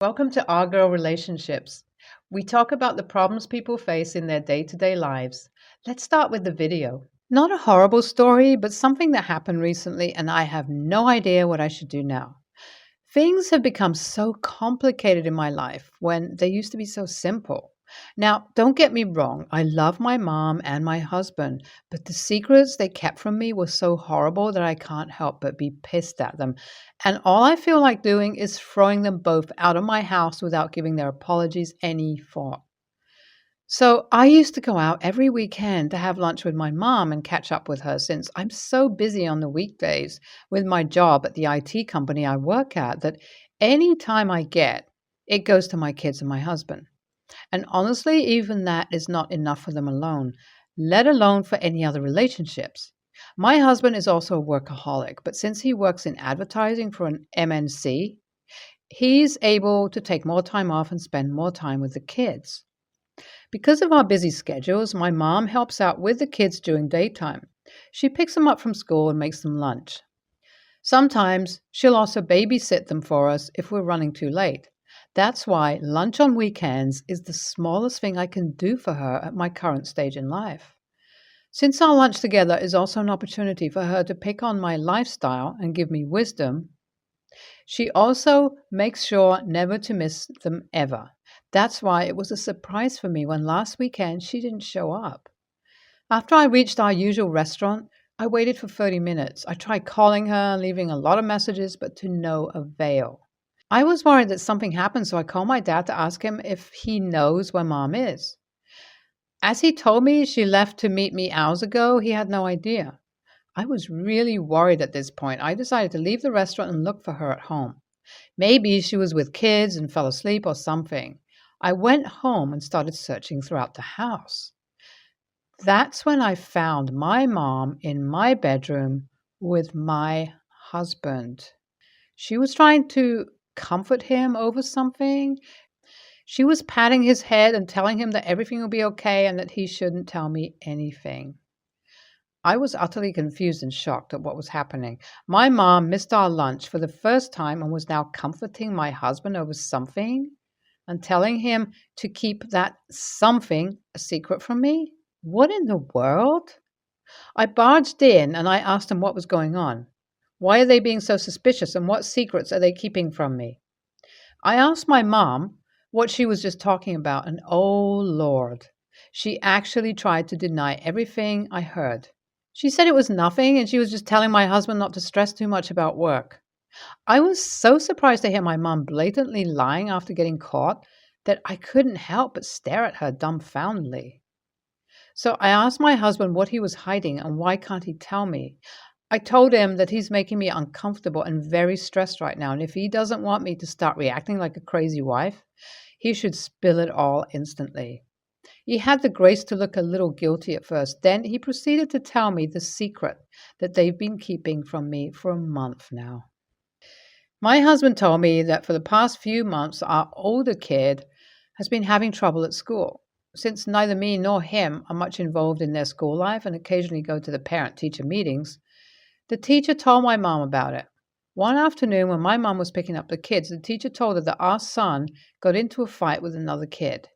Welcome to Our Girl Relationships. We talk about the problems people face in their day to day lives. Let's start with the video. Not a horrible story, but something that happened recently, and I have no idea what I should do now. Things have become so complicated in my life when they used to be so simple. Now, don't get me wrong, I love my mom and my husband, but the secrets they kept from me were so horrible that I can't help but be pissed at them. And all I feel like doing is throwing them both out of my house without giving their apologies any thought. So I used to go out every weekend to have lunch with my mom and catch up with her since I'm so busy on the weekdays with my job at the IT company I work at that any time I get, it goes to my kids and my husband. And honestly, even that is not enough for them alone, let alone for any other relationships. My husband is also a workaholic, but since he works in advertising for an MNC, he's able to take more time off and spend more time with the kids. Because of our busy schedules, my mom helps out with the kids during daytime. She picks them up from school and makes them lunch. Sometimes she'll also babysit them for us if we're running too late. That's why lunch on weekends is the smallest thing I can do for her at my current stage in life. Since our lunch together is also an opportunity for her to pick on my lifestyle and give me wisdom, she also makes sure never to miss them ever. That's why it was a surprise for me when last weekend she didn't show up. After I reached our usual restaurant, I waited for 30 minutes. I tried calling her, leaving a lot of messages, but to no avail. I was worried that something happened, so I called my dad to ask him if he knows where mom is. As he told me she left to meet me hours ago, he had no idea. I was really worried at this point. I decided to leave the restaurant and look for her at home. Maybe she was with kids and fell asleep or something. I went home and started searching throughout the house. That's when I found my mom in my bedroom with my husband. She was trying to comfort him over something. She was patting his head and telling him that everything will be okay and that he shouldn't tell me anything. I was utterly confused and shocked at what was happening. My mom missed our lunch for the first time and was now comforting my husband over something and telling him to keep that something a secret from me? What in the world? I barged in and I asked him what was going on. Why are they being so suspicious and what secrets are they keeping from me? I asked my mom what she was just talking about, and oh Lord, she actually tried to deny everything I heard. She said it was nothing and she was just telling my husband not to stress too much about work. I was so surprised to hear my mom blatantly lying after getting caught that I couldn't help but stare at her dumbfoundedly. So I asked my husband what he was hiding and why can't he tell me. I told him that he's making me uncomfortable and very stressed right now, and if he doesn't want me to start reacting like a crazy wife, he should spill it all instantly. He had the grace to look a little guilty at first. Then he proceeded to tell me the secret that they've been keeping from me for a month now. My husband told me that for the past few months, our older kid has been having trouble at school. Since neither me nor him are much involved in their school life and occasionally go to the parent-teacher meetings, the teacher told my mom about it. One afternoon when my mom was picking up the kids, the teacher told her that our son got into a fight with another kid.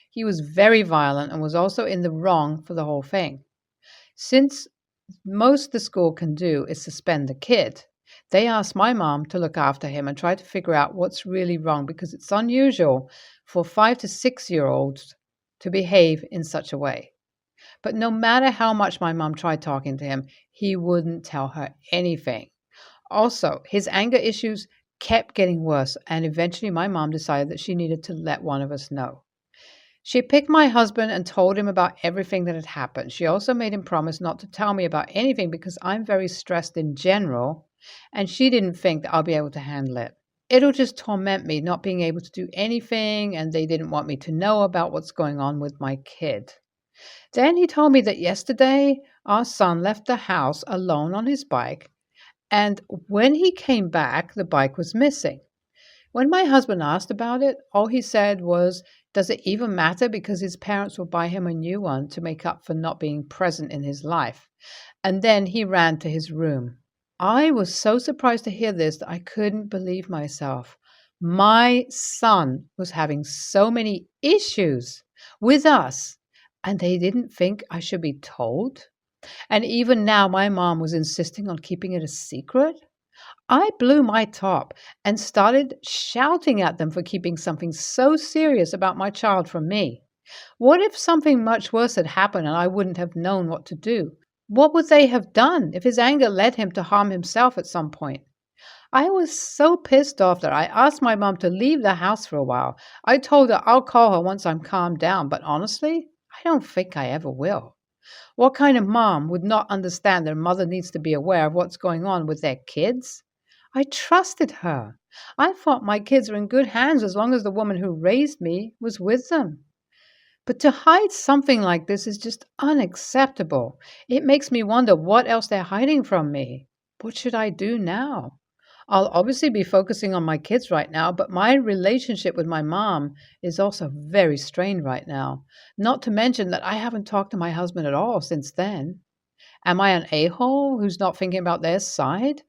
He was very violent and was also in the wrong for the whole thing. Since most the school can do is suspend the kid, they asked my mom to look after him and try to figure out what's really wrong because it's unusual for 5 to 6 year olds to behave in such a way. But no matter how much my mom tried talking to him, he wouldn't tell her anything. Also, his anger issues kept getting worse, and eventually my mom decided that she needed to let one of us know. She picked my husband and told him about everything that had happened. She also made him promise not to tell me about anything because I'm very stressed in general, and she didn't think that I'll be able to handle it. It'll just torment me not being able to do anything, and they didn't want me to know about what's going on with my kid. Then he told me that yesterday our son left the house alone on his bike, and when he came back, the bike was missing. When my husband asked about it, all he said was, does it even matter because his parents will buy him a new one to make up for not being present in his life? And then he ran to his room. I was so surprised to hear this that I couldn't believe myself. My son was having so many issues with us, and they didn't think I should be told. And even now, my mom was insisting on keeping it a secret. I blew my top and started shouting at them for keeping something so serious about my child from me. What if something much worse had happened and I wouldn't have known what to do? What would they have done if his anger led him to harm himself at some point? I was so pissed off that I asked my mom to leave the house for a while. I told her I'll call her once I'm calmed down, but honestly, I don't think I ever will. What kind of mom would not understand that a mother needs to be aware of what's going on with their kids? I trusted her. I thought my kids were in good hands as long as the woman who raised me was with them. But to hide something like this is just unacceptable. It makes me wonder what else they're hiding from me. What should I do now? I'll obviously be focusing on my kids right now, but my relationship with my mom is also very strained right now. Not to mention that I haven't talked to my husband at all since then. Am I an a-hole who's not thinking about their side?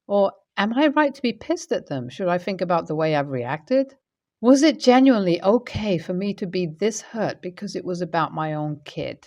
Or am I right to be pissed at them? Should I think about the way I've reacted? Was it genuinely okay for me to be this hurt because it was about my own kid?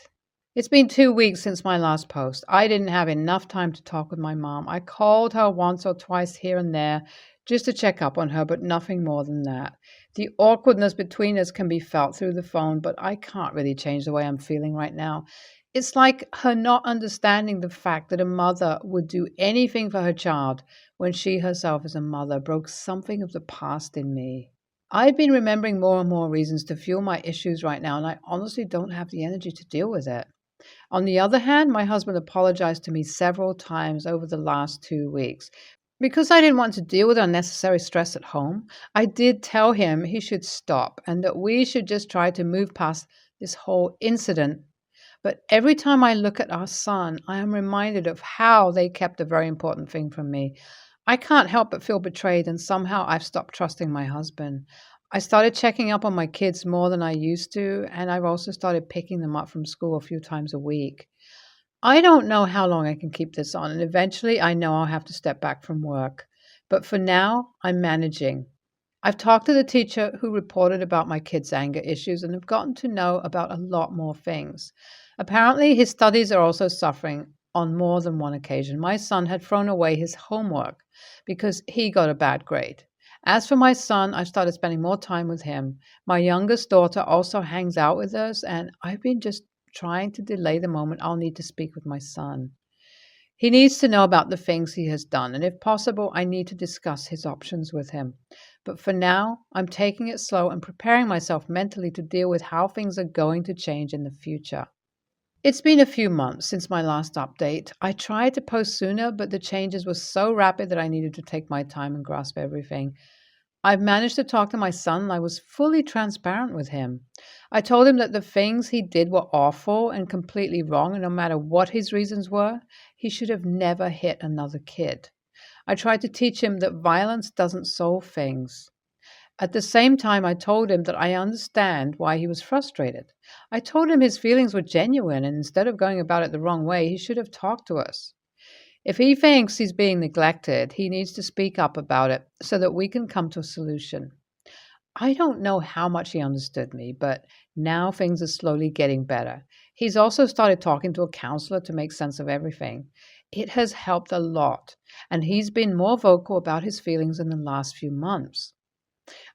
It's been 2 weeks since my last post. I didn't have enough time to talk with my mom. I called her once or twice here and there just to check up on her, but nothing more than that. The awkwardness between us can be felt through the phone, but I can't really change the way I'm feeling right now. It's like her not understanding the fact that a mother would do anything for her child when she herself as a mother broke something of the past in me. I've been remembering more and more reasons to fuel my issues right now, and I honestly don't have the energy to deal with it. On the other hand, my husband apologized to me several times over the last 2 weeks. Because I didn't want to deal with unnecessary stress at home, I did tell him he should stop and that we should just try to move past this whole incident. But every time I look at our son, I am reminded of how they kept a very important thing from me. I can't help but feel betrayed, and somehow I've stopped trusting my husband. I started checking up on my kids more than I used to, and I've also started picking them up from school a few times a week. I don't know how long I can keep this on, and eventually I know I'll have to step back from work. But for now, I'm managing. I've talked to the teacher who reported about my kids' anger issues and have gotten to know about a lot more things. Apparently, his studies are also suffering on more than one occasion. My son had thrown away his homework because he got a bad grade. As for my son, I've started spending more time with him. My youngest daughter also hangs out with us, and I've been just trying to delay the moment I'll need to speak with my son. He needs to know about the things he has done, and if possible, I need to discuss his options with him. But for now, I'm taking it slow and preparing myself mentally to deal with how things are going to change in the future. It's been a few months since my last update. I tried to post sooner, but the changes were so rapid that I needed to take my time and grasp everything. I've managed to talk to my son, and I was fully transparent with him. I told him that the things he did were awful and completely wrong, and no matter what his reasons were, he should have never hit another kid. I tried to teach him that violence doesn't solve things. At the same time, I told him that I understand why he was frustrated. I told him his feelings were genuine, and instead of going about it the wrong way, he should have talked to us. If he thinks he's being neglected, he needs to speak up about it so that we can come to a solution. I don't know how much he understood me, but now things are slowly getting better. He's also started talking to a counselor to make sense of everything. It has helped a lot, and he's been more vocal about his feelings in the last few months.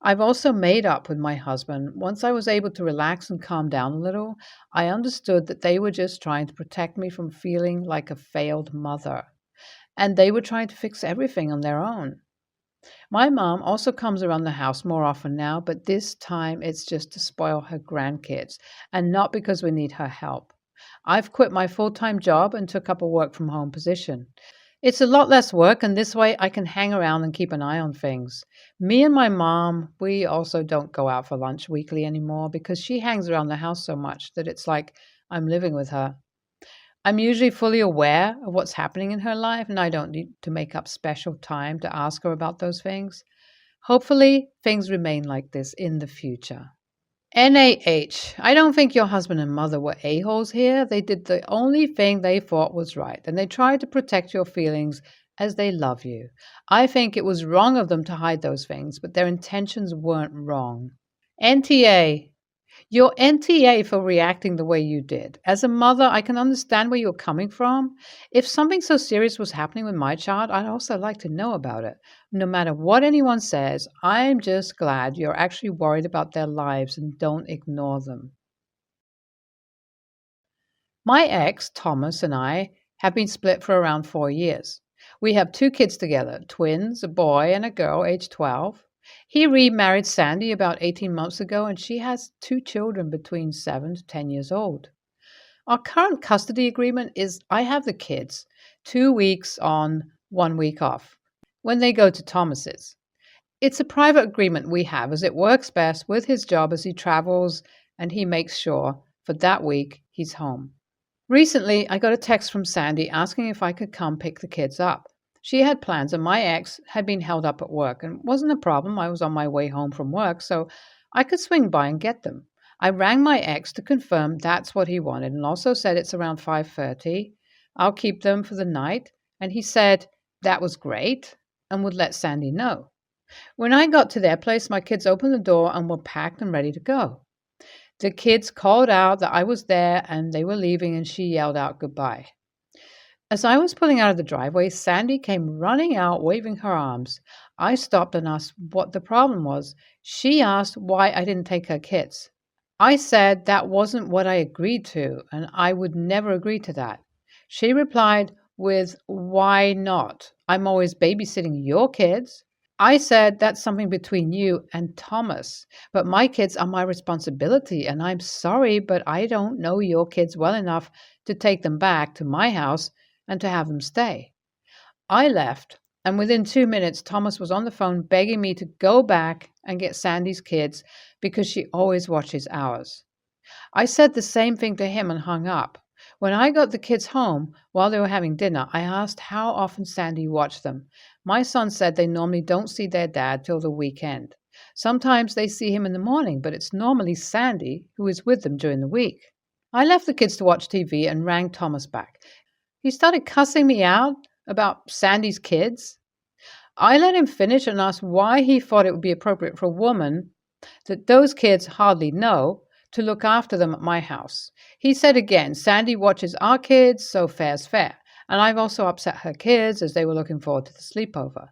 I've also made up with my husband. Once I was able to relax and calm down a little, I understood that they were just trying to protect me from feeling like a failed mother, and they were trying to fix everything on their own. My mom also comes around the house more often now, but this time it's just to spoil her grandkids and not because we need her help. I've quit my full-time job and took up a work-from-home position. It's a lot less work, and this way I can hang around and keep an eye on things. Me and my mom, we also don't go out for lunch weekly anymore because she hangs around the house so much that it's like I'm living with her. I'm usually fully aware of what's happening in her life, and I don't need to make up special time to ask her about those things. Hopefully, things remain like this in the future. NAH, I don't think your husband and mother were a-holes here. They did the only thing they thought was right, and they tried to protect your feelings as they love you. I think it was wrong of them to hide those things, but their intentions weren't wrong. NTA. You're NTA for reacting the way you did. As a mother, I can understand where you're coming from. If something so serious was happening with my child, I'd also like to know about it. No matter what anyone says, I'm just glad you're actually worried about their lives and don't ignore them. My ex, Thomas, and I have been split for around 4 years. We have 2 kids together, twins, a boy and a girl, aged 12. He remarried Sandy about 18 months ago, and she has 2 children between 7 to 10 years old. Our current custody agreement is I have the kids 2 weeks on, 1 week off when they go to Thomas's. It's a private agreement we have as it works best with his job as he travels and he makes sure for that week he's home. Recently, I got a text from Sandy asking if I could come pick the kids up. She had plans, and my ex had been held up at work, and it wasn't a problem. I was on my way home from work, so I could swing by and get them. I rang my ex to confirm that's what he wanted, and also said it's around 5:30. I'll keep them for the night, and he said that was great and would let Sandy know. When I got to their place, my kids opened the door and were packed and ready to go. The kids called out that I was there and they were leaving, and she yelled out goodbye. As I was pulling out of the driveway, Sandy came running out, waving her arms. I stopped and asked what the problem was. She asked why I didn't take her kids. I said that wasn't what I agreed to, and I would never agree to that. She replied with, "Why not? I'm always babysitting your kids." I said that's something between you and Thomas, but my kids are my responsibility, and I'm sorry, but I don't know your kids well enough to take them back to my house and to have them stay. I left, and within 2 minutes, Thomas was on the phone begging me to go back and get Sandy's kids because she always watches ours. I said the same thing to him and hung up. When I got the kids home while they were having dinner, I asked how often Sandy watched them. My son said they normally don't see their dad till the weekend. Sometimes they see him in the morning, but it's normally Sandy who is with them during the week. I left the kids to watch TV and rang Thomas back. He started cussing me out about Sandy's kids. I let him finish and asked why he thought it would be appropriate for a woman that those kids hardly know to look after them at my house. He said again, Sandy watches our kids, so fair's fair. And I've also upset her kids as they were looking forward to the sleepover.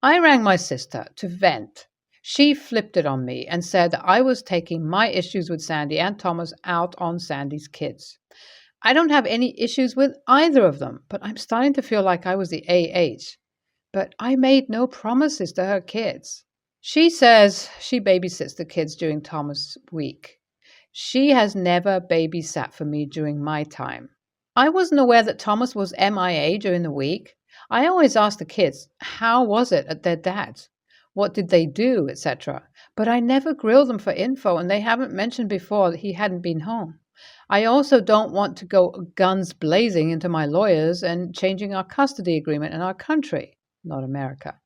I rang my sister to vent. She flipped it on me and said that I was taking my issues with Sandy and Thomas out on Sandy's kids. I don't have any issues with either of them, but I'm starting to feel like I was the AH. But I made no promises to her kids. She says she babysits the kids during Thomas' week. She has never babysat for me during my time. I wasn't aware that Thomas was MIA during the week. I always asked the kids, how was it at their dad's? What did they do, etc. But I never grilled them for info, and they haven't mentioned before that he hadn't been home. I also don't want to go guns blazing into my lawyers and changing our custody agreement in our country, not America.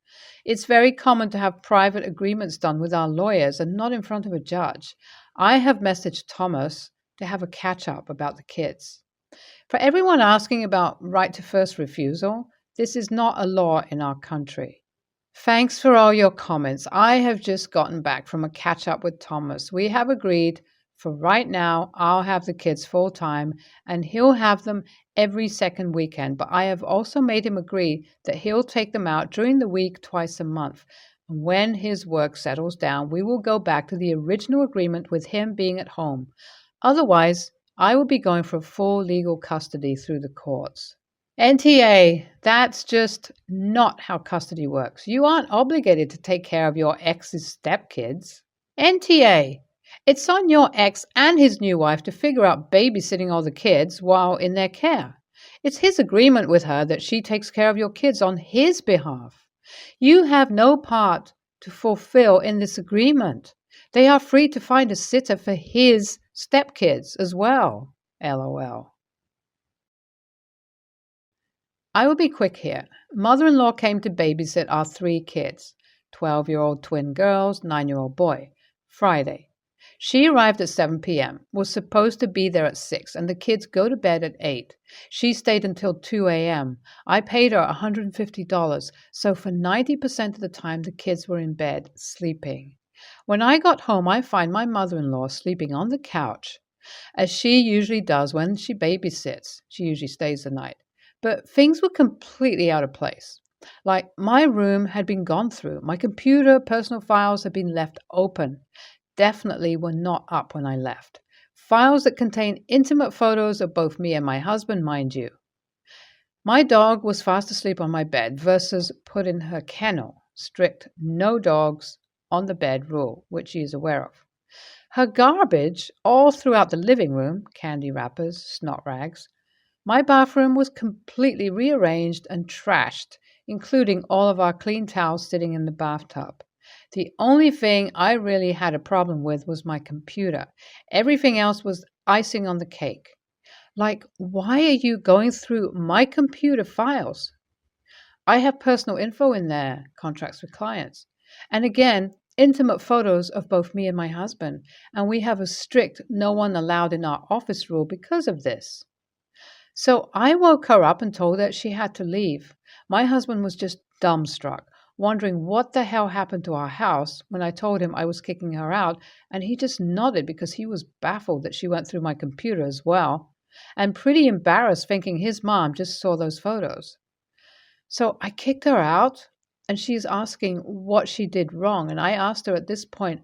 It's very common to have private agreements done with our lawyers and not in front of a judge. I have messaged Thomas to have a catch-up about the kids. For everyone asking about right to first refusal, this is not a law in our country. Thanks for all your comments. I have just gotten back from a catch-up with Thomas. We have agreed for right now, I'll have the kids full-time, and he'll have them every second weekend. But I have also made him agree that he'll take them out during the week twice a month. And when his work settles down, we will go back to the original agreement with him being at home. Otherwise, I will be going for full legal custody through the courts. NTA, that's just not how custody works. You aren't obligated to take care of your ex's stepkids. NTA, it's on your ex and his new wife to figure out babysitting all the kids while in their care. It's his agreement with her that she takes care of your kids on his behalf. You have no part to fulfill in this agreement. They are free to find a sitter for his stepkids as well. LOL. I will be quick here. Mother-in-law came to babysit our 3 kids, 12-year-old twin girls, 9-year-old boy, Friday. She arrived at 7 p.m., was supposed to be there at 6, and the kids go to bed at 8. She stayed until 2 a.m. I paid her $150, so for 90% of the time the kids were in bed sleeping. When I got home, I find my mother-in-law sleeping on the couch, as she usually does when she babysits. She usually stays the night. But things were completely out of place. Like my room had been gone through. My computer, personal files had been left open. Definitely were not up when I left. Files that contain intimate photos of both me and my husband, mind you. My dog was fast asleep on my bed versus put in her kennel. Strict no dogs on the bed rule, which she is aware of. Her garbage all throughout the living room, candy wrappers, snot rags. My bathroom was completely rearranged and trashed, including all of our clean towels sitting in the bathtub. The only thing I really had a problem with was my computer. Everything else was icing on the cake. Like, why are you going through my computer files? I have personal info in there, contracts with clients. And again, intimate photos of both me and my husband. And we have a strict no one allowed in our office rule because of this. So I woke her up and told her she had to leave. My husband was just dumbstruck, wondering what the hell happened to our house when I told him I was kicking her out, and he just nodded because he was baffled that she went through my computer as well, and pretty embarrassed thinking his mom just saw those photos. So I kicked her out, and she's asking what she did wrong, and I asked her at this point,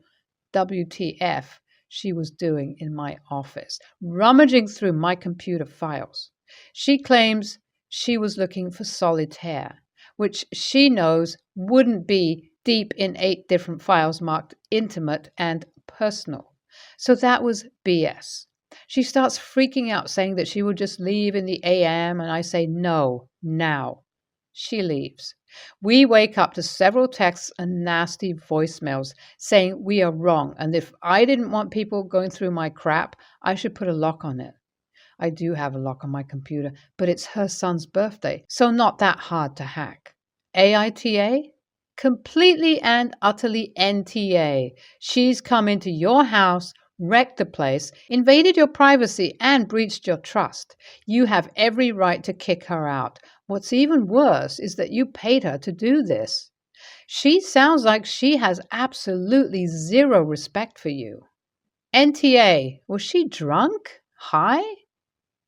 WTF she was doing in my office, rummaging through my computer files. She claims she was looking for solitaire, which she knows wouldn't be deep in 8 different files marked intimate and personal. So that was BS. She starts freaking out, saying that she would just leave in the AM, and I say, no, now. She leaves. We wake up to several texts and nasty voicemails saying we are wrong, and if I didn't want people going through my crap, I should put a lock on it. I do have a lock on my computer, but it's her son's birthday, so not that hard to hack. AITA? Completely and utterly NTA. She's come into your house, wrecked the place, invaded your privacy, and breached your trust. You have every right to kick her out. What's even worse is that you paid her to do this. She sounds like she has absolutely zero respect for you. NTA, was she drunk? High?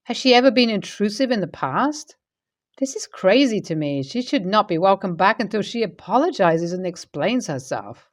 Has she ever been intrusive in the past? This is crazy to me. She should not be welcomed back until she apologizes and explains herself.